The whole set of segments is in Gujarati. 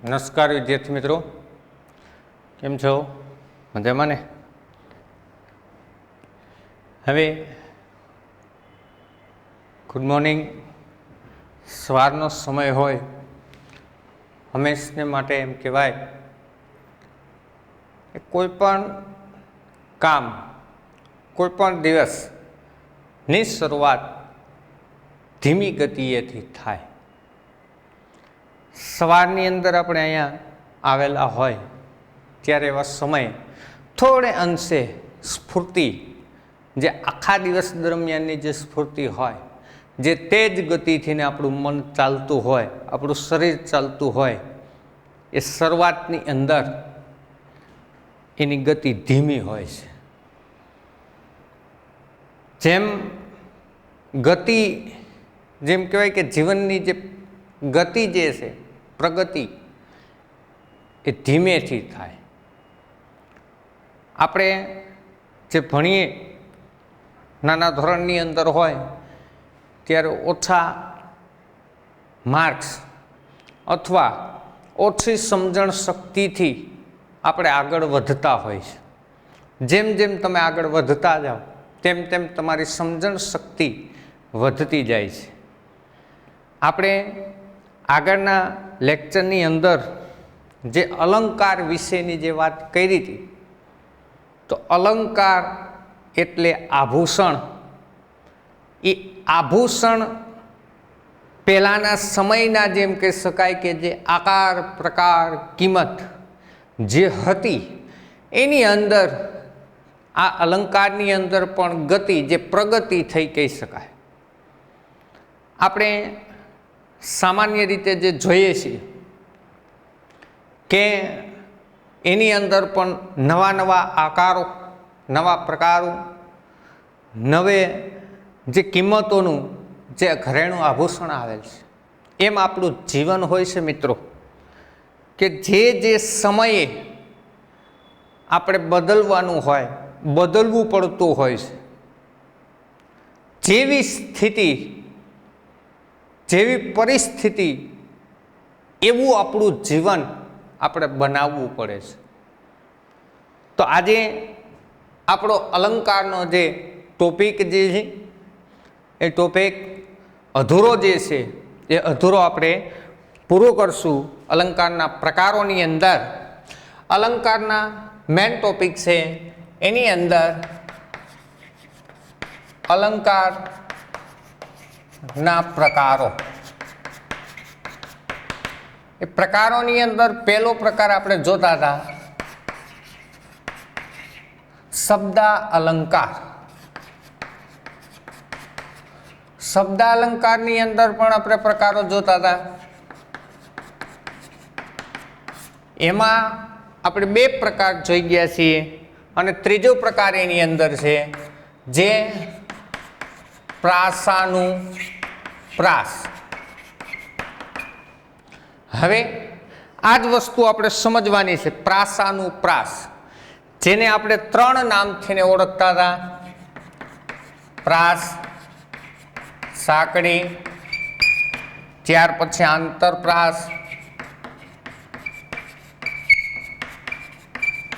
નમસ્કાર વિદ્યાર્થી મિત્રો, કેમ છો? મજામાં ને? હવે ગુડ મોર્નિંગ, સવારનો સમય હોય, હંમેશને માટે એમ કહેવાય કે કોઈ પણ કામ, કોઈ પણ દિવસની શરૂઆત ધીમી ગતિએથી થાય. સવારની અંદર આપણે અહીંયા આવેલા હોય ત્યારે એવા સમય થોડે અંશે સ્ફૂર્તિ, જે આખા દિવસ દરમિયાનની જે સ્ફૂર્તિ હોય, જે તેજ ગતિથીને આપણું મન ચાલતું હોય, આપણું શરીર ચાલતું હોય, એ શરૂઆતની અંદર એની ગતિ ધીમી હોય છે. જેમ ગતિ, જેમ કહેવાય કે જીવનની જે ગતિ જે છે, પ્રગતિ, એ ધીમેથી થાય. આપણે જે ભણીએ નાના ધોરણની અંદર હોય ત્યારે ઓછા માર્ક્સ અથવા ઓછી સમજણ શક્તિથી આપણે આગળ વધતા હોય છે. જેમ જેમ તમે આગળ વધતા જાઓ તેમ તેમ તમારી સમજણ શક્તિ વધતી જાય છે. આપણે આગળના લેક્ચરની અંદર જે અલંકાર વિશેની જે વાત કરી હતી, તો અલંકાર એટલે આભૂષણ. એ આભૂષણ પહેલાંના સમયના, જેમ કહી શકાય કે જે આકાર પ્રકાર કિંમત જે હતી, એની અંદર આ અલંકારની અંદર પણ ગતિ, જે પ્રગતિ થઈ કહી શકાય. આપણે સામાન્ય રીતે જે જોઈએ છીએ કે એની અંદર પણ નવા નવા આકારો, નવા પ્રકારો, નવે જે કિંમતોનું જે ઘરેણું આભૂષણ આવેલ છે. એમ આપણું જીવન હોય છે મિત્રો, કે જે જે સમયે આપણે બદલવાનું હોય, બદલવું પડતું હોય છે. જેવી સ્થિતિ, જેવી પરિસ્થિતિ, એવું આપણું જીવન આપણે બનાવવું પડે છે. તો આજે આપણો અલંકારનો જે ટોપિક જે છે, એ ટોપિક અધૂરો જે છે એ અધૂરો આપણે પૂરો કરશું. અલંકારના પ્રકારોની અંદર અલંકારના મેન ટોપિક છે, એની અંદર અલંકારના પ્રકારો. એ પ્રકારોની અંદર પહેલો પ્રકાર આપણે જોતા હતા શબ્દાલંકાર. શબ્દાલંકારની અંદર પણ આપણે પ્રકારો જોતા હતા. એમાં આપણે બે પ્રકાર જોઈ ગયા છીએ, અને ત્રીજો પ્રકાર એની અંદર છે જે પ્રાસાનુપ્રાસ. હવે આ જ વસ્તુ આપણે સમજવાની છે, પ્રાસાનુપ્રાસ, જેને આપણે ત્રણ નામથી ઓળખતા હતા: પ્રાસ, સાંકડી, ત્યાર પછી આંતરપ્રાસ,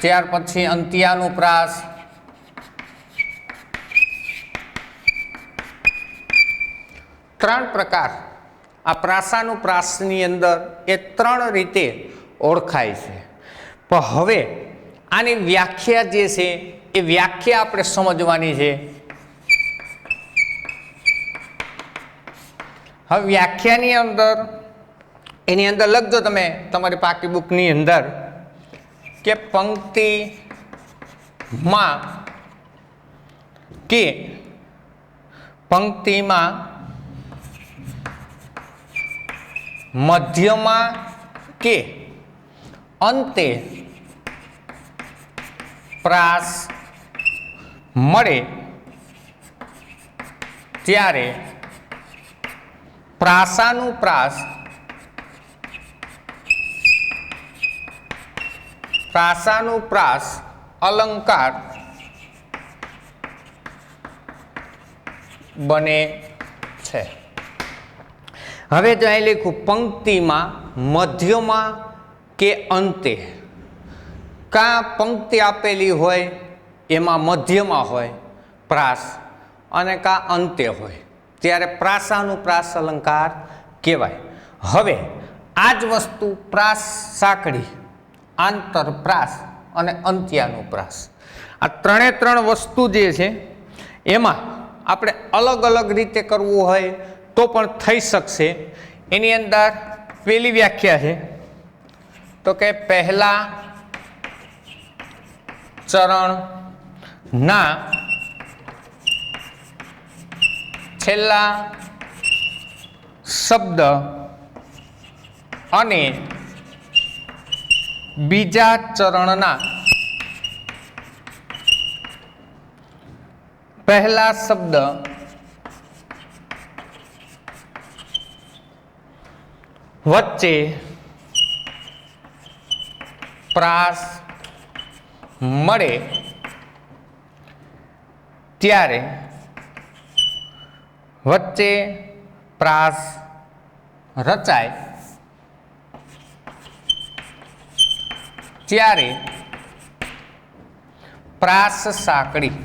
ત્યાર પછી અંત્યાનુપ્રાસ. ત્રણ પ્રકાર આ પ્રાસાનુપ્રાસની અંદર એ ત્રણ રીતે ઓળખાય છે. પણ હવે આની વ્યાખ્યા જે છે એ વ્યાખ્યા આપણે સમજવાની છે. હવે વ્યાખ્યાની અંદર, એની અંદર લખજો તમે તમારી પાકી બુકની અંદર કે પંક્તિમાં મધ્યમાં કે અંતે પ્રાસ મળે ત્યારે પ્રાસાનુપ્રાસ અલંકાર બને છે. હવે જો અહીં લખ્યું પંક્તિમાં, મધ્યમાં કે અંતે, કાં પંક્તિ આપેલી હોય એમાં મધ્યમાં હોય પ્રાસ અને કાં અંતે હોય ત્યારે પ્રાસાનુપ્રાસ અલંકાર કહેવાય. હવે આ જ વસ્તુ પ્રાસ સાંકડી, આંતરપ્રાસ અને અંત્યાનુપ્રાસ, આ ત્રણ વસ્તુ જે છે એમાં આપણે અલગ અલગ રીતે કરવું હોય તો પણ થઈ શકશે. એની અંદર પેલી વ્યાખ્યા છે તો કે પહેલા ચરણના છેલ્લા શબ્દ અને બીજા ચરણના પહેલા શબ્દ વચ્ચે પ્રાસ મળે ત્યારે વચ્ચે પ્રાસ રચાય ત્યારે પ્રાસ સાંકડી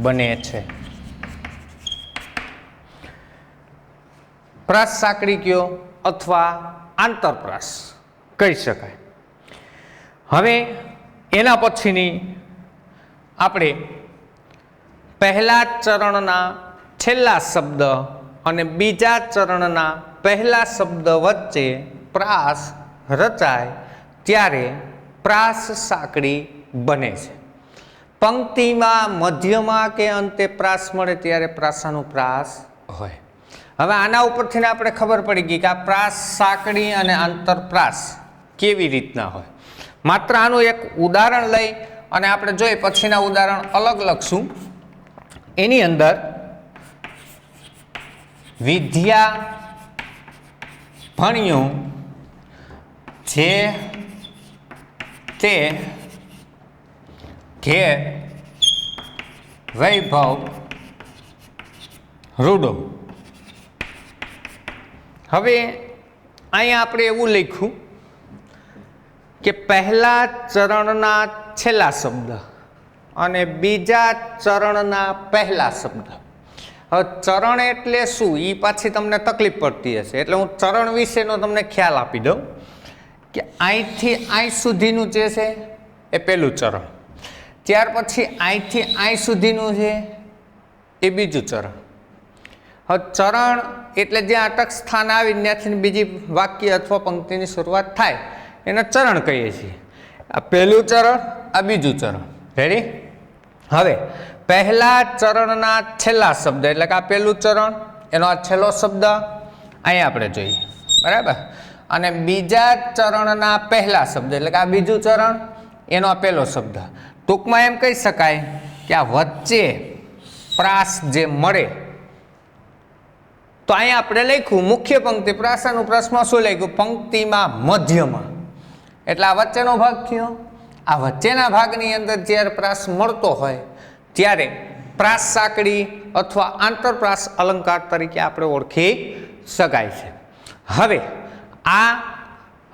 બને છે. પ્રાસ સાંકડી કયો અથવા આંતરપ્રાસ કહી શકાય. હવે એના પછીની આપણે પહેલા ચરણના છેલ્લા શબ્દ અને બીજા ચરણના પહેલા શબ્દ વચ્ચે પ્રાસ રચાય ત્યારે પ્રાસ સાંકડી બને છે. પંક્તિમાં મધ્યમાં કે અંતે પ્રાસ મળે ત્યારે પ્રાસાનુપ્રાસ હોય. હવે આના ઉપરથી આપણે ખબર પડી ગઈ કે આ પ્રાસ સાંકડી અને આંતરપ્રાસ કેવી રીતના હોય. માત્ર આનું એક ઉદાહરણ લઈ અને આપણે જોઈએ પછીના ઉદાહરણ અલગ લખશું. એની અંદર વિદ્યા ભણ્યું જે તે ઘેર વૈભવ રૂડો. હવે અહીંયા આપણે એવું લખ્યું કે પહેલા ચરણના છેલ્લા શબ્દ અને બીજા ચરણના પહેલા શબ્દ. હવે ચરણ એટલે શું એ પાછી તમને તકલીફ પડતી હશે એટલે હું ચરણ વિશેનો તમને ખ્યાલ આપી દઉં કે અહીંથી અહીં સુધીનું જે છે એ પહેલું ચરણ, ત્યાર પછી અહીંથી અહીં સુધીનું છે એ બીજું ચરણ. હવે ચરણ એટલે જ્યાં અટક સ્થાન આવી ત્યાંથી બીજી વાક્ય અથવા પંક્તિની શરૂઆત થાય એને ચરણ કહીએ છીએ. આ પહેલું ચરણ, આ બીજું ચરણ. રેડી? હવે પહેલા ચરણના છેલ્લા શબ્દ એટલે કે આ પહેલું ચરણ, એનો આ છેલ્લો શબ્દ અહીંયા આપણે જોઈએ, બરાબર. અને બીજા ચરણના પહેલા શબ્દ એટલે કે આ બીજું ચરણ, એનો આ પહેલો શબ્દ. ટૂંકમાં એમ કહી શકાય કે આ વચ્ચે પ્રાસ જે મળે તો અહીંયા આપણે લખ્યું મુખ્ય પંક્તિ પ્રાસાનુપ્રાસમાં શું લખ્યું? પંક્તિમાં મધ્યમાં, એટલે આ વચ્ચેનો ભાગ થયો. આ વચ્ચેના ભાગની અંદર જ્યારે પ્રાસ મળતો હોય ત્યારે પ્રાસ સાંકડી અથવા આંતરપ્રાસ અલંકાર તરીકે આપણે ઓળખી શકાય છે. હવે આ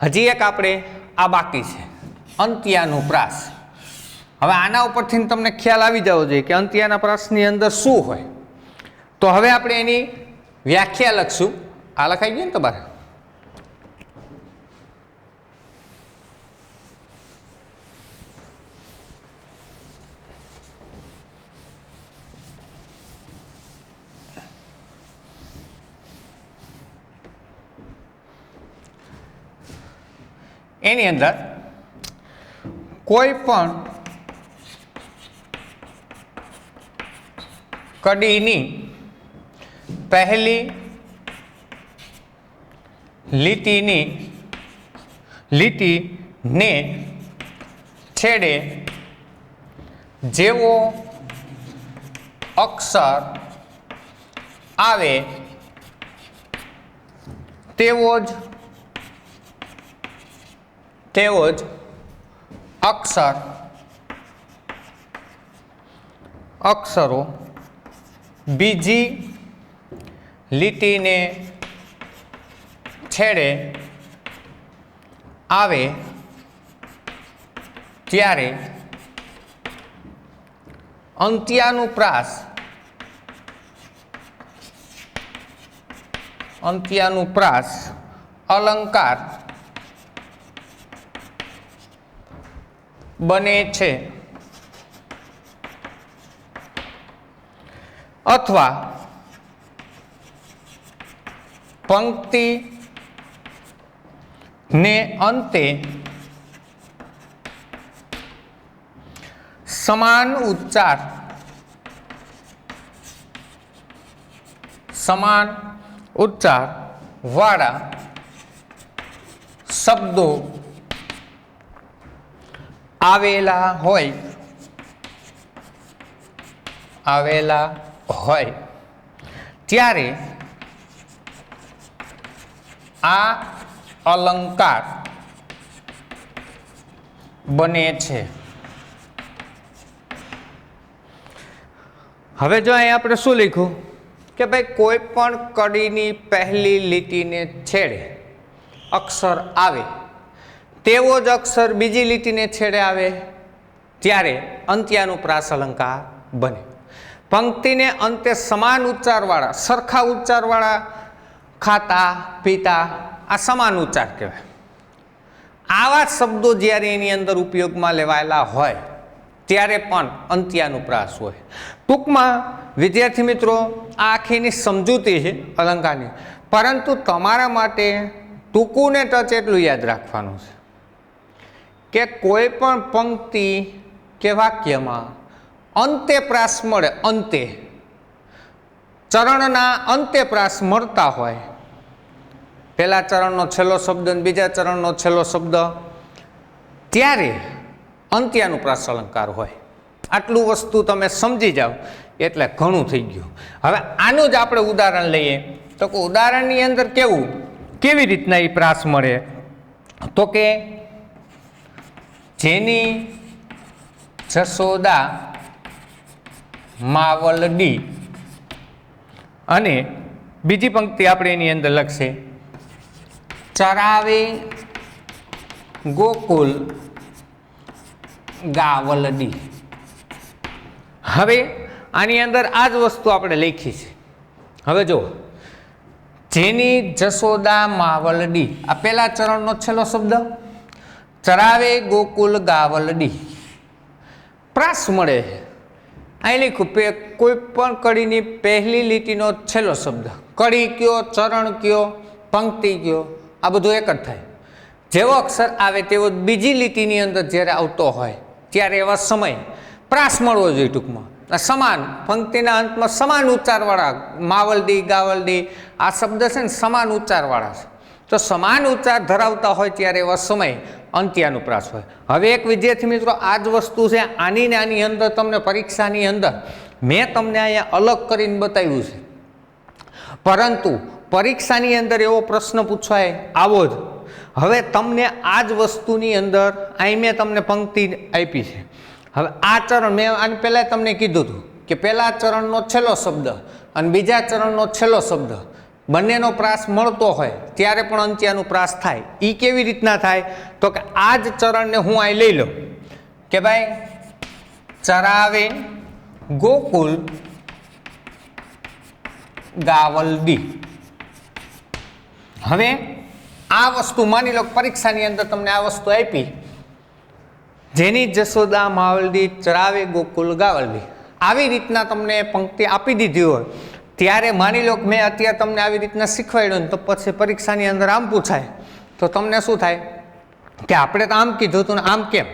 હજી એક આપણે આ બાકી છે અંત્યાનુપ્રાસ. હવે આના ઉપરથી તમને ખ્યાલ આવી જવો જોઈએ કે અંત્યાનુપ્રાસની અંદર શું હોય. તો હવે આપણે એની વ્યાખ્યા લખશું. આ લખાઈ ગયું ને તમારે? એની અંદર કોઈ પણ કડીની પહેલી લીટીને છેડે જેવો અક્ષર આવે તેવો જ અક્ષરો બીજી લીટીને છેડે આવે ત્યારે અંત્યાનુપ્રાસ અલંકાર બને છે અથવા પંક્તિ ને અંતે સમાન ઉચ્ચાર વાળા શબ્દો આવેલા હોય ત્યારે આ અલંકાર બને છે. હવે જો અહીં આપણે શું લખ્યું કે ભાઈ કોઈ પણ કડીની પહેલી લીટીને છેડે અક્ષર આવે તેવો જ અક્ષર બીજી લીટીને છેડે આવે ત્યારે અંત્યાનુપ્રાસ અલંકાર બને. પંક્તિને અંતે સમાન ઉચ્ચારવાળા સરખા ઉચ્ચારવાળા ખાતા પીતા આ સમાન ઉચ્ચાર કહેવાય. આવા શબ્દો જ્યારે એની અંદર ઉપયોગમાં લેવાયેલા હોય ત્યારે પણ અંત્યાનુપ્રાસ હોય. ટૂંકમાં વિદ્યાર્થી મિત્રો આ આખીની સમજૂતી છે અલંકારની, પરંતુ તમારા માટે ટૂંકું ને ટચ એટલું યાદ રાખવાનું છે કે કોઈ પણ પંક્તિ કે વાક્યમાં અંતે પ્રાસ મળે, અંતે ચરણના અંતે પ્રાસ મળતા હોય, પહેલા ચરણનો છેલ્લો શબ્દ અને બીજા ચરણનો છેલ્લો શબ્દ, ત્યારે અંત્યાનુપ્રાસ અલંકાર હોય. આટલું વસ્તુ તમે સમજી જાઓ એટલે ઘણું થઈ ગયું. હવે આનું જ આપણે ઉદાહરણ લઈએ તો કે ઉદાહરણની અંદર કેવી રીતના એ પ્રાસ મળે તો કે જેની જશોદા માવલડી, અને બીજી પંક્તિ આપણે એની અંદર લખશે ચરાવે ગોકુલ ગાવલડી. હવે આની અંદર આ જ વસ્તુ આપણે લખી છે. હવે જો જેની જશોદા માવલડી, આ પહેલા ચરણનો છેલ્લો શબ્દ, ચરાવે ગોકુલ ગાવલડી, પ્રાસ મળે. અહીં લખ્યું કોઈ પણ કડીની પહેલી લીટીનો છેલ્લો શબ્દ, કડી કયો, ચરણ કયો, પંક્તિ કયો, આ બધું એક જ થાય. જેવો અક્ષર આવે તેવો બીજી લીટીની અંદર જ્યારે આવતો હોય ત્યારે એવા સમય પ્રાસ મળવો જોઈએ. ટૂંકમાં સમાન પંક્તિના અંતમાં સમાન ઉચ્ચારવાળા, માવલડી ગાવલડી આ શબ્દ છે ને સમાન ઉચ્ચારવાળા છે. તો સમાન ઉચ્ચાર ધરાવતા હોય ત્યારે એવા સમય અંત્યાનુપ્રાસ હોય. હવે એક વિદ્યાર્થી મિત્રો આ જ વસ્તુ છે, આની ને આની અંદર તમને પરીક્ષાની અંદર મેં તમને અહીંયા અલગ કરીને બતાવ્યું છે, પરંતુ પરીક્ષાની અંદર એવો પ્રશ્ન પૂછાય આવો જ. હવે તમને આ જ વસ્તુની અંદર અહીં મેં તમને પંક્તિ આપી છે. હવે આ ચરણ મેં આને પહેલાં તમને કીધું હતું કે પહેલા ચરણનો છેલ્લો શબ્દ અને બીજા ચરણનો છેલ્લો શબ્દ બંનેનો પ્રાસ મળતો હોય ત્યારે પણ અંત્યાનુપ્રાસ થાય. એ કેવી રીતના થાય તો કે આ જ ચરણને હું અહીં લઈ લઉં કે ભાઈ ચરાવે ગોકુલ ગાવલડી. હવે આ વસ્તુ માની લો પરીક્ષાની અંદર તમને આ વસ્તુ આપી, જેની જશોદા માવલડી ચરાવે ગોકુલ ગાવલડી, આવી રીતના તમને પંક્તિ આપી દીધી હોય ત્યારે માની લો કે મેં અત્યારે તમને આવી રીતના શીખવાડ્યું ને તો પછી પરીક્ષાની અંદર આમ પૂછાય તો તમને શું થાય કે આપણે તો આમ કીધું હતું ને આમ કેમ?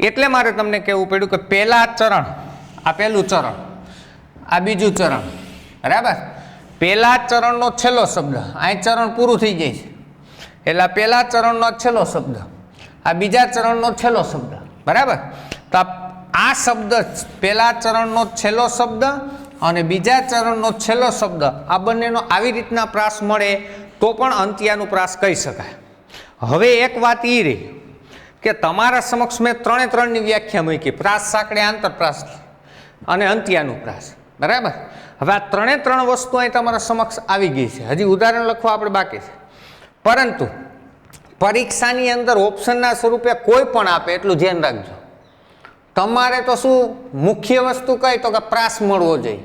એટલે મારે તમને કહેવું પડ્યું કે પહેલા ચરણ, આ પહેલું ચરણ, આ બીજું ચરણ, બરાબર? પહેલા ચરણનો છેલ્લો શબ્દ, અહીં ચરણ પૂરું થઈ જાય છે એટલે પહેલા ચરણનો છેલ્લો શબ્દ, આ બીજા ચરણનો છેલ્લો શબ્દ, બરાબર? તો આ શબ્દ પહેલા ચરણનો છેલ્લો શબ્દ અને બીજા ચરણનો છેલ્લો શબ્દ આ બંનેનો આવી રીતના પ્રાસ મળે તો પણ અંત્યાનુપ્રાસ કહી શકાય. હવે એક વાત એ રહી કે તમારા સમક્ષ મેં ત્રણની વ્યાખ્યા મૂકી, પ્રાસ સાંકળે આંતરપ્રાસ અને અંત્યાનુપ્રાસ. બરાબર. હવે આ ત્રણ વસ્તુ અહીં તમારા સમક્ષ આવી ગઈ છે. હજી ઉદાહરણ લખવા આપણે બાકી છે, પરંતુ પરીક્ષાની અંદર ઓપ્શનના સ્વરૂપે કોઈ પણ આપે એટલું ધ્યાન રાખજો. તમારે તો શું મુખ્ય વસ્તુ કઈ તો કે પ્રાસ મળવો જોઈએ.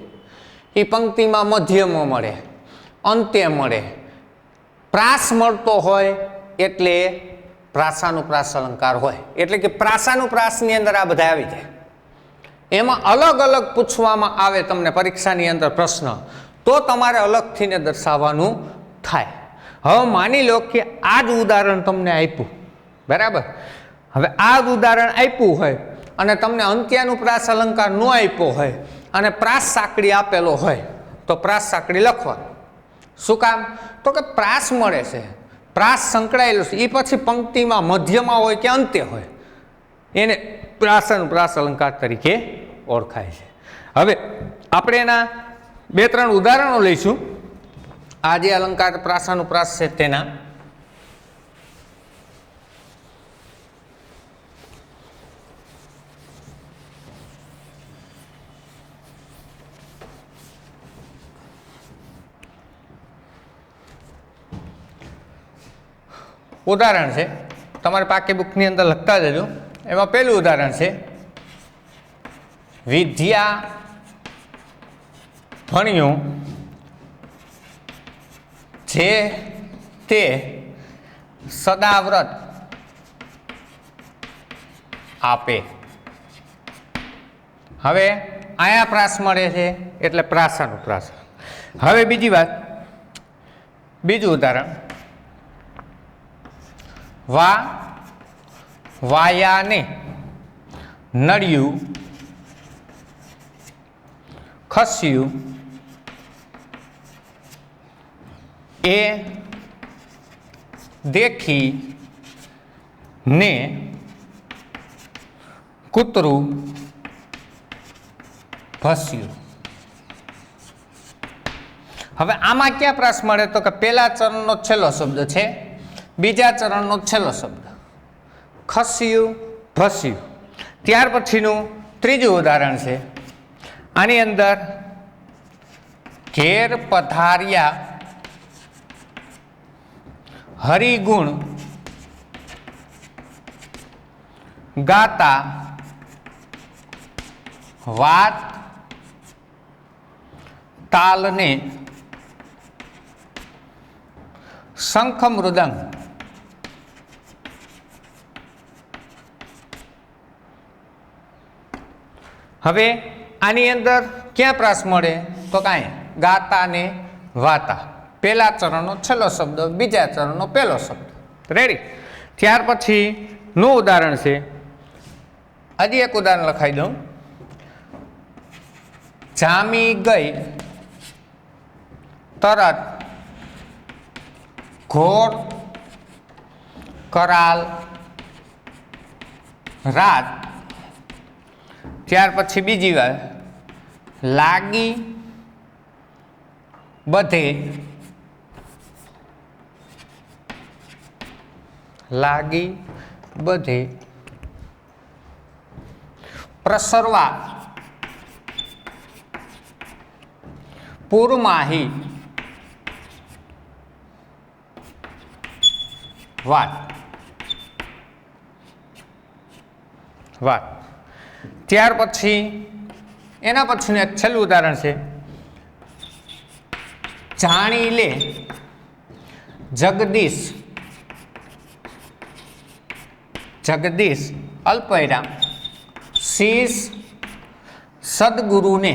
એ પંક્તિમાં મધ્યમાં મળે, અંતે મળે. પ્રાસ મળતો હોય એટલે પ્રાસાનુપ્રાસ અલંકાર હોય, એટલે કે પ્રાસાનુપ્રાસની અંદર આ બધા આવી જાય. એમાં અલગ અલગ પૂછવામાં આવે તમને પરીક્ષાની અંદર પ્રશ્ન, તો તમારે અલગથીને દર્શાવવાનું થાય. હવે માની લો કે આ જ ઉદાહરણ તમને આપ્યું, બરાબર. હવે આ જ ઉદાહરણ આપ્યું હોય અને તમને અંત્યાનુપ્રાસ અલંકાર ન આપ્યો હોય અને પ્રાસ સાંકળી આપેલો હોય, તો પ્રાસ સાંકળી લખવાનું. શું કામ? તો કે પ્રાસ મળે છે, પ્રાસ સંકળાયેલું છે, એ પછી પંક્તિમાં મધ્યમાં હોય કે અંતે હોય, એને પ્રાસાનુપ્રાસ અલંકાર તરીકે ઓળખાય છે. હવે આપણે એના 2-3 ઉદાહરણો લઈશું. આ જે અલંકાર પ્રાસાનુપ્રાસ છે તેના. ઉદાહરણ છે તમારે પાકી બુકની અંદર લખતા જજો. એમાં પહેલું ઉદાહરણ છે, વિદ્યા ભણ્યું જે તે સદાવ્રત આપે. હવે આયા પ્રાસ મળે છે એટલે પ્રાસાનુપ્રાસ. હવે બીજી વાત, બીજું ઉદાહરણ, વાયાને નડ્યું ખસ્યું એ દેખી ને કૂતરું ભસ્યું. હવે આમાં ક્યાં પ્રાસ મળે? તો કે પહેલા ચરણનો છેલ્લો શબ્દ છે, બીજા ચરણનો છેલ્લો શબ્દ, ખસ્યું ભસ્યું. ત્યાર પછીનું ત્રીજું ઉદાહરણ છે. આની અંદર ઘેર પધાર્યા હરિગુણ ગાતા વાત તાલને શંખ મૃદંગ. હવે આની અંદર ક્યાં પ્રાસ મળે? તો કાંઈ ગાતા ને વાતા, પહેલા ચરણનો છેલ્લો શબ્દ, બીજા ચરણનો પહેલો શબ્દ. રેડી? ત્યાર પછી નું ઉદાહરણ છે, હજી એક ઉદાહરણ લખાઈ દઉં. જામી ગઈ તરત ઘોર કરાલ રાત. ત્યાર પછી બીજી વાર, લાગી બધે પ્રસરવા પૂરમાહી વાત. ત્યાર પછી એના પછીનું એક છેલ્લું ઉદાહરણ છે, જાણી લે જગદીશ અલ્પવિરામ શીશ સદગુરુને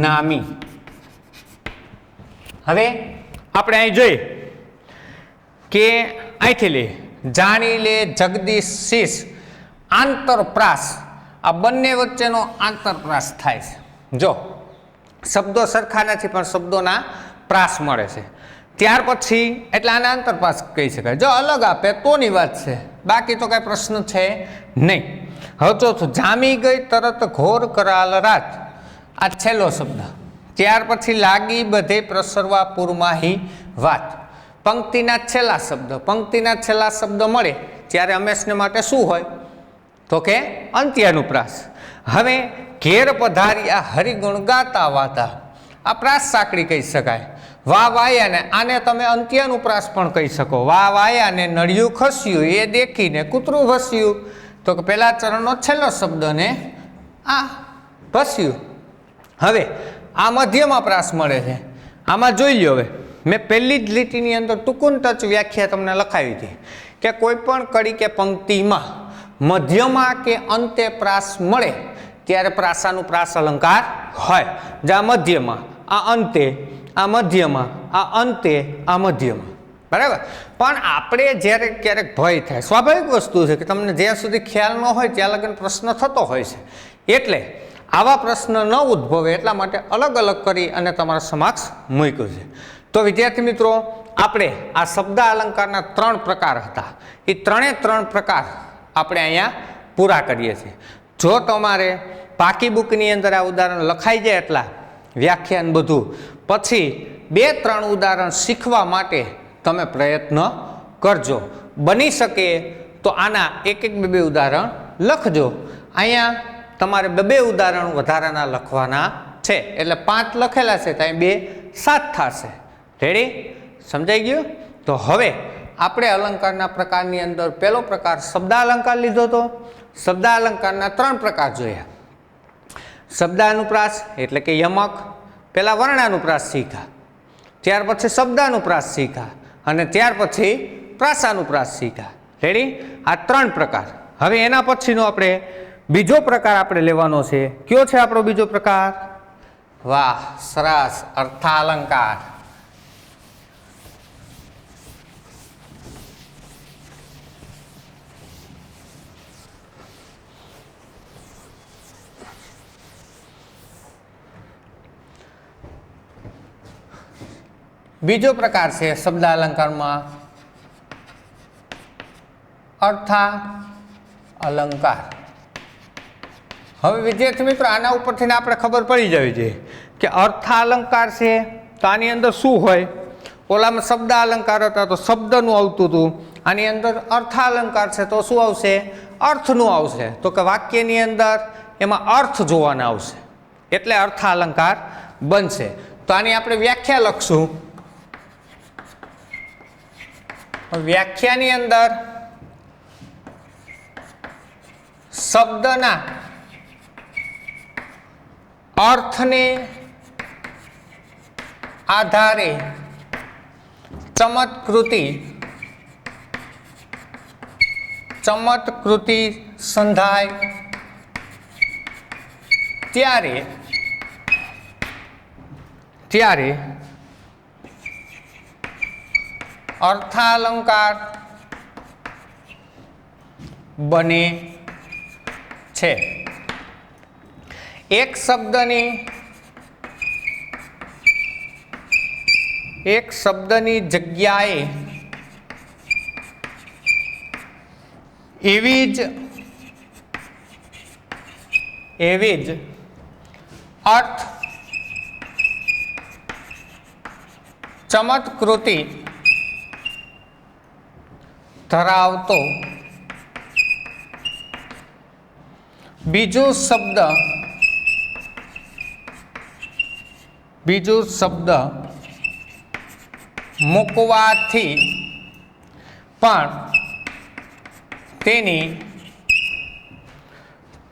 નામી. હવે આપણે અહીં જોઈએ કે અહીંથી લે, જાણી લે, જગદીશ, શીશ, આંતરપ્રાસ. આ બંને વચ્ચેનો આંતરપ્રાસ થાય છે. જો શબ્દો સરખા નથી પણ શબ્દોના પ્રાસ મળે છે. ત્યાર પછી એટલે આને આંતરપ્રાસ કહી શકાય. જો અલગ આપે તોની વાત છે, બાકી તો કઈ પ્રશ્ન છે નહીં. હવે ચોથું, જામી ગઈ તરત ઘોર કરાલ રાત, આ છેલ્લો શબ્દ. ત્યાર પછી લાગી બધે પ્રસરવા પૂરમાહી વાત, પંક્તિના છેલ્લા શબ્દ. પંક્તિના છેલ્લા શબ્દ મળે ત્યારે હંમેશને માટે શું હોય? તો કે અંત્યાનુપ્રાસ. હવે ઘેર પધાર્યા હરિગુણ ગાતા વાતા, આ પ્રાસ સાંકળી કહી શકાય. વાહ વાયાને આને તમે અંત્યાનુપ્રાસ પણ કહી શકો. વાહ વાયાને નળિયું ખસ્યું એ દેખીને કૂતરું ભસ્યું, તો કે પહેલા ચરણનો છેલ્લો શબ્દ ને આ ભસ્યું. હવે આ મધ્યમાં પ્રાસ મળે છે. આમાં જોઈ લો, હવે મેં પહેલી જ લીટીની અંદર ટૂંકું ટચ વ્યાખ્યા તમને લખાવી હતી કે કોઈ પણ કડી કે પંક્તિમાં મધ્યમાં કે અંતે પ્રાસ મળે ત્યારે પ્રાસાનું પ્રાસ અલંકાર હોય. જ્યાં મધ્યમાં, આ અંતે, આ મધ્યમાં, આ અંતે, આ મધ્યમાં, બરાબર. પણ આપણે જ્યારે ક્યારેક ભય થાય, સ્વાભાવિક વસ્તુ છે કે તમને જ્યાં સુધી ખ્યાલ ન હોય ત્યાં લગન પ્રશ્ન થતો હોય છે. એટલે આવા પ્રશ્ન ન ઉદ્ભવે એટલા માટે અલગ અલગ કરી અને તમારા સમક્ષ મૂક્યું છે. તો વિદ્યાર્થી મિત્રો, આપણે આ શબ્દ અલંકારના 3 પ્રકાર હતા. એ 3 પ્રકાર આપણે અહીંયા પૂરા કરીએ છીએ. જો તમારે પાકી બુકની અંદર આ ઉદાહરણ લખાઈ જાય એટલા વ્યાખ્યાન બધું, પછી 2-3 ઉદાહરણ શીખવા માટે તમે પ્રયત્ન કરજો. બની શકે તો આના 1-2 ઉદાહરણ લખજો. અહીંયા તમારે 2 ઉદાહરણ વધારાના લખવાના છે, એટલે 5 લખેલા છે તો અહીં 2 7 થશે. રેડી? સમજાઈ ગયું? તો હવે આપણે અલંકારના પ્રકારની અંદર પહેલો પ્રકાર શબ્દાલંકાર લીધો હતો. શબ્દાલંકારના 3 પ્રકાર જોયા. શબ્દાનુપ્રાસ એટલે કે યમક, પહેલા વર્ણાનુપ્રાસ શીખ્યા, ત્યાર પછી શબ્દાનુપ્રાસ શીખ્યા અને ત્યાર પછી પ્રાસાનુપ્રાસ શીખ્યા. રેડી? આ 3 પ્રકાર. હવે એના પછીનો આપણે બીજો પ્રકાર આપણે લેવાનો છે. કયો છે આપણો બીજો પ્રકાર? વાહ, સરસ, અર્થાલંકાર. બીજો પ્રકાર છે શબ્દાલંકારમાં અર્થા અલંકાર. હવે વિદ્યાર્થી મિત્રો, આના ઉપરથી આપણે ખબર પડી જવી જોઈએ કે અર્થાલંકાર છે તો આની અંદર શું હોય. ઓલામાં શબ્દ અલંકાર હતા તો શબ્દનું આવતું હતું, આની અંદર અર્થાલંકાર છે તો શું આવશે? અર્થનું આવશે. તો કે વાક્યની અંદર એમાં અર્થ જોવાના આવશે, એટલે અર્થાલંકાર બનશે. તો આની આપણે વ્યાખ્યા લખશું. વ્યાખ્યાની અંદર શબ્દના અર્થને આધારે ચમત્કૃતિ સંધાય ત્યારે અર્થાલંકાર બને છે. એક શબ્દની જગ્યાએ એવી જ અર્થ ચમત્કૃતિ ધરાવતો બીજો શબ્દ મૂકવાથી પણ તેની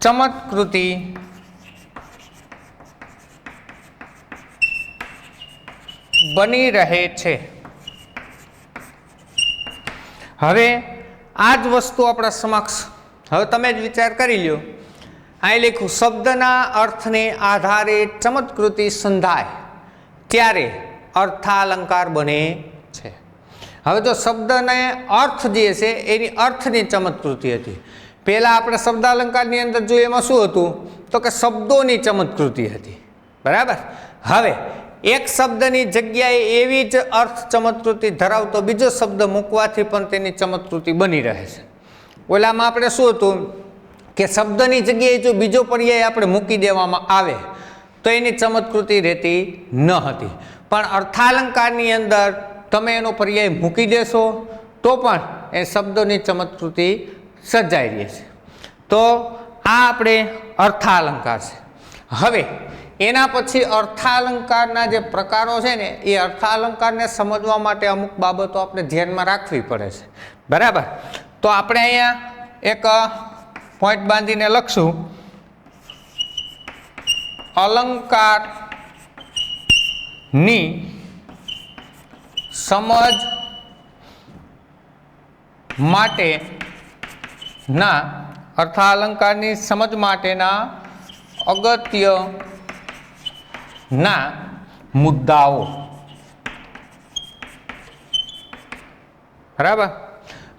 ચમત્કૃતિ બની રહે છે. હવે આ જ વસ્તુ આપણા સમક્ષ, હવે તમે જ વિચાર કરી લ્યો. અહીં લખ્યું શબ્દના અર્થને આધારે ચમત્કૃતિ સંધાય ત્યારે અર્થાલંકાર બને છે. હવે જો શબ્દને અર્થ જે છે એની અર્થની ચમત્કૃતિ હતી. પહેલાં આપણે શબ્દાલંકારની અંદર જોઈએ એમાં શું હતું? તો કે શબ્દોની ચમત્કૃતિ હતી, બરાબર. હવે એક શબ્દની જગ્યાએ એવી જ અર્થ ચમત્કૃતિ ધરાવતો બીજો શબ્દ મૂકવાથી પણ તેની ચમત્કૃતિ બની રહે છે. ઓલામાં આપણે શું હતું કે શબ્દની જગ્યાએ જો બીજો પર્યાય આપણે મૂકી દેવામાં આવે તો એની ચમત્કૃતિ રહેતી ન હતી. પણ અર્થાલંકારની અંદર તમે એનો પર્યાય મૂકી દેશો તો પણ એ શબ્દોની ચમત્કૃતિ સર્જાઈ રહી છે. તો આ આપણે અર્થાલંકાર છે. હવે એના પછી અર્થાલંકારના જે પ્રકારો છે ને એ અર્થાલંકારને સમજવા માટે અમુક બાબતો આપણે ધ્યાનમાં રાખવી પડે છે. બરાબર. તો આપણે અહીંયા એક પોઈન્ટ બાંધીને લખશું, અલંકારની સમજ માટેના અર્થાલંકારની સમજ માટેના અગત્યના મુદ્દાઓ. બરાબર.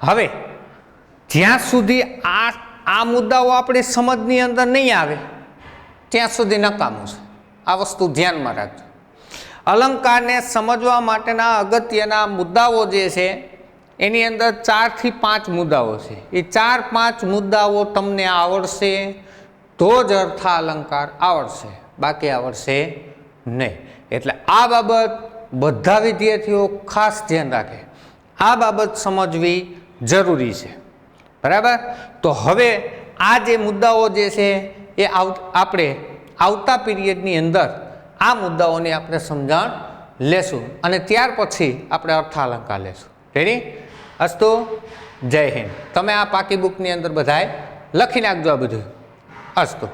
હવે જ્યાં સુધી આ મુદ્દાઓ આપણી સમજની અંદર નહીં આવે ત્યાં સુધી નકામું છે. આ વસ્તુ ધ્યાનમાં રાખજો. અલંકારને સમજવા માટેના અગત્યના મુદ્દાઓ જે છે એની અંદર 4 થી 5 મુદ્દાઓ છે. એ 4-5 મુદ્દાઓ તમને આવડશે તો જ અર્થાલંકાર આવડશે, બાકી આવડશે નહીં. એટલે આ બાબત બધા વિદ્યાર્થીઓ ખાસ ધ્યાન રાખે. આ બાબત સમજવી જરૂરી છે. બરાબર. તો હવે આ જે મુદ્દાઓ જે છે એ આપણે આવતા પીરિયડની અંદર આ મુદ્દાઓની આપણે સમજણ લેશું અને ત્યાર પછી આપણે અર્થાલંકાર લેશું. રેડી? અસ્તુ. જય હિન્દ. તમે આ પાકી બુકની અંદર બધાએ લખી નાખજો આ બધું. અસ્તુ.